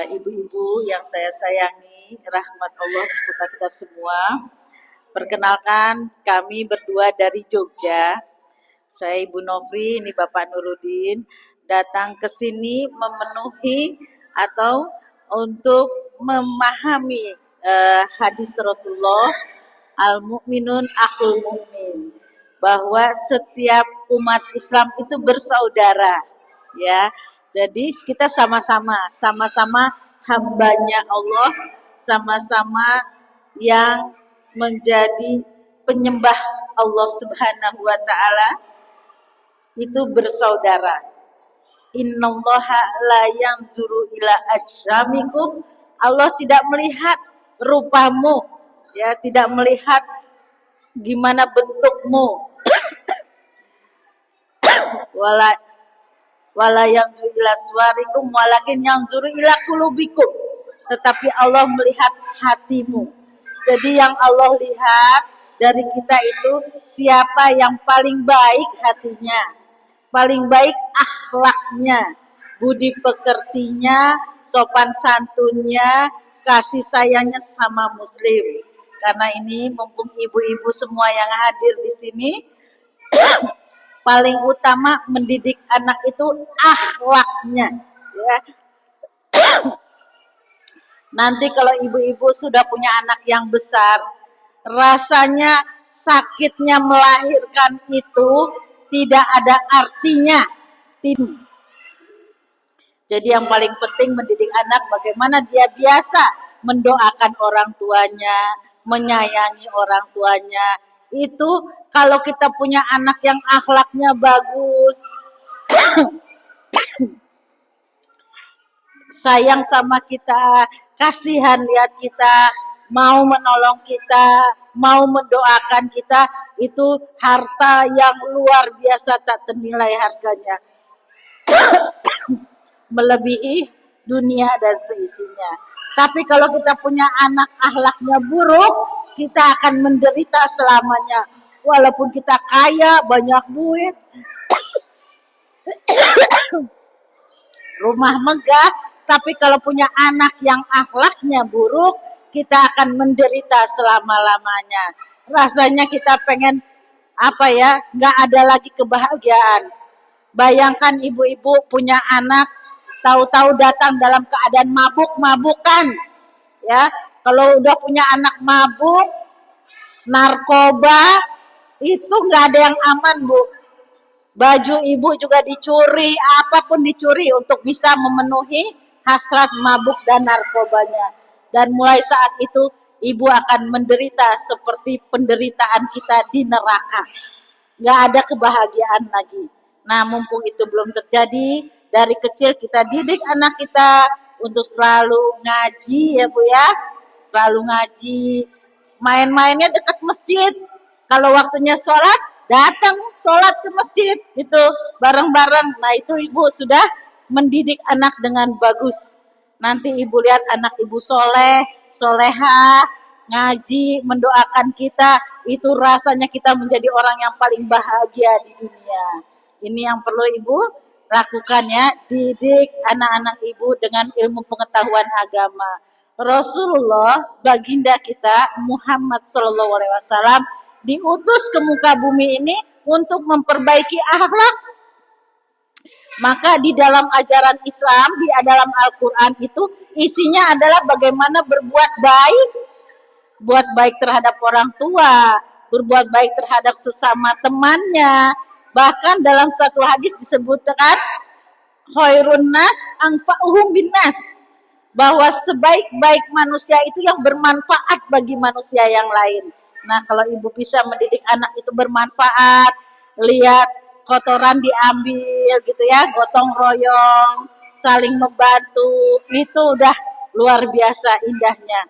Ibu-ibu yang saya sayangi, rahmat Allah beserta kita semua. Perkenalkan, kami berdua dari Jogja. Saya Ibu Nofri, ini Bapak Nurudin, datang ke sini memenuhi atau untuk memahami hadis Rasulullah, al-mu'minun akhul mu'min, bahwa setiap umat Islam itu bersaudara, ya. Jadi kita sama-sama hambanya Allah, sama-sama yang menjadi penyembah Allah Subhanahu wa taala, itu bersaudara. Innallaha la yanzuru ila ajsamikum. Allah tidak melihat rupamu, ya, tidak melihat gimana bentukmu. Wala yanzuru ila suwarikum walakin yanzuru ila qulubikum. Tetapi Allah melihat hatimu. Jadi yang Allah lihat dari kita itu siapa yang paling baik hatinya, paling baik akhlaknya, budi pekertinya, sopan santunnya, kasih sayangnya sama muslim. Karena ini mumpung ibu-ibu semua yang hadir di sini, paling utama mendidik anak itu akhlaknya, ya. Nanti kalau ibu-ibu sudah punya anak yang besar, rasanya sakitnya melahirkan itu tidak ada artinya. Jadi yang paling penting mendidik anak bagaimana dia biasa mendoakan orang tuanya, menyayangi orang tuanya. Itu kalau kita punya anak yang akhlaknya bagus, sayang sama kita, kasihan lihat kita, mau menolong kita, mau mendoakan kita, itu harta yang luar biasa tak ternilai harganya. Melebihi dunia dan seisinya. Tapi kalau kita punya anak akhlaknya buruk, kita akan menderita selamanya. Walaupun kita kaya, banyak duit, rumah megah, tapi kalau punya anak yang akhlaknya buruk, kita akan menderita selama-lamanya. Rasanya kita pengen nggak ada lagi kebahagiaan. Bayangkan ibu-ibu punya anak, tahu-tahu datang dalam keadaan mabuk-mabukan, ya. Kalau udah punya anak mabuk, narkoba, itu nggak ada yang aman, Bu. Baju ibu juga dicuri, apapun dicuri untuk bisa memenuhi hasrat mabuk dan narkobanya. Dan mulai saat itu ibu akan menderita seperti penderitaan kita di neraka. Nggak ada kebahagiaan lagi. Nah, mumpung itu belum terjadi, dari kecil kita didik anak kita untuk selalu ngaji, ya Bu ya. Selalu ngaji. Main-mainnya dekat masjid. Kalau waktunya sholat, datang sholat ke masjid, itu bareng-bareng. Nah, itu ibu sudah mendidik anak dengan bagus. Nanti ibu lihat anak ibu soleh, soleha, ngaji, mendoakan kita, itu rasanya kita menjadi orang yang paling bahagia di dunia. Ini yang perlu ibu lakukan, ya, didik anak-anak ibu dengan ilmu pengetahuan agama. Rasulullah, baginda kita Muhammad SAW, diutus ke muka bumi ini untuk memperbaiki akhlak. Maka di dalam ajaran Islam, di dalam Al-Quran itu isinya adalah bagaimana berbuat baik. Buat baik terhadap orang tua, berbuat baik terhadap sesama temannya. Bahkan dalam satu hadis disebutkan, khairun nas anfa'uhum bin nas, bahwa sebaik-baik manusia itu yang bermanfaat bagi manusia yang lain. Nah, kalau ibu bisa mendidik anak itu bermanfaat, lihat kotoran diambil gitu ya, gotong royong, saling membantu, itu udah luar biasa indahnya.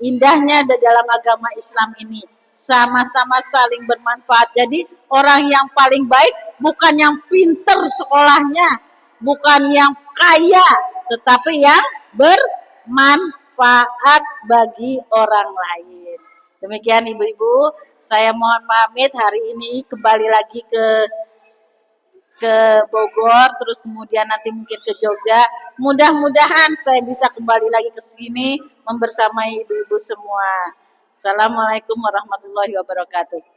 Indahnya di dalam agama Islam ini, sama-sama saling bermanfaat. Jadi orang yang paling baik bukan yang pinter sekolahnya, bukan yang kaya, tetapi yang bermanfaat bagi orang lain. Demikian ibu-ibu, saya mohon pamit hari ini kembali lagi ke ke Bogor, terus kemudian nanti mungkin ke Jogja. Mudah-mudahan saya bisa kembali lagi ke sini membersamai ibu-ibu semua. Assalamualaikum warahmatullahi wabarakatuh.